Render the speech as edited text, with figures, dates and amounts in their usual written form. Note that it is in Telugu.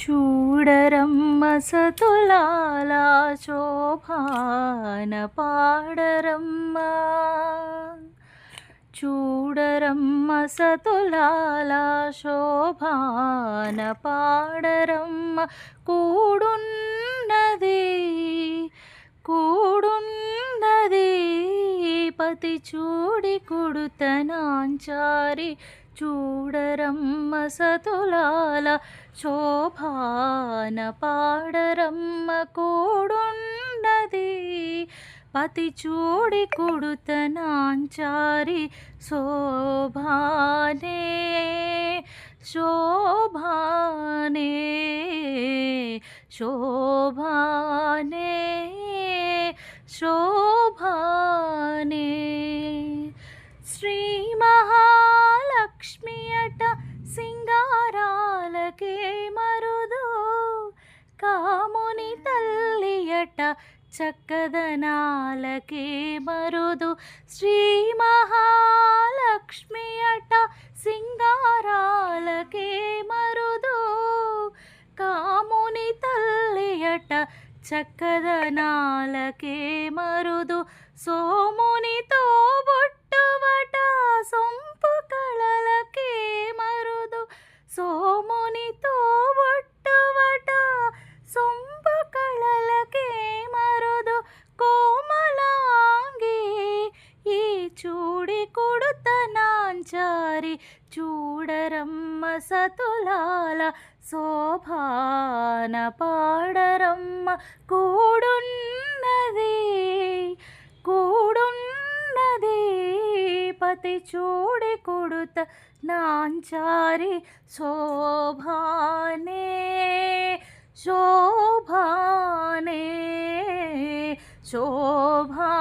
చూడరమ్మ సతులాల శోభాన పాడరమ్మ. చూడరమ్మ సతులాల శోభాన పాడరమ్మ. కూడున్నది కూడున్నది పతి చూడి కుడుతనాంచారి. చూడరమ్మ సతులాల శోభాన పాడరమ్మ. కూడున్నది పతి చూడి కుడుతనాంచారి. శోభానే శోభానే శోభానే శోభానే. శ్రీ మహాలక్ష్మి అట సింగారాలకే మరుదు. కాముని తల్లి అట చక్కదనాలకే మరుదు. శ్రీ మహాలక్ష్మి అట సింగారాలకే మరుదు. కాముని తల్లి అట చక్కదనాలకే మరుదు. సోమునితో బొట్టువట సొంపు కళలకే మరుదు. సోమునితో బొట్టువట సొంపు కళలకే మరుదు. కోమలాంగి ఈ చూడి కుడుతనాంచారి. చూడరమ్మ సతులాల శోభాన పాడరమ్మ. కూడున్నది కూడున్నది పతి చూడి కుడుత నాంచారి. శోభానే శోభానే శోభా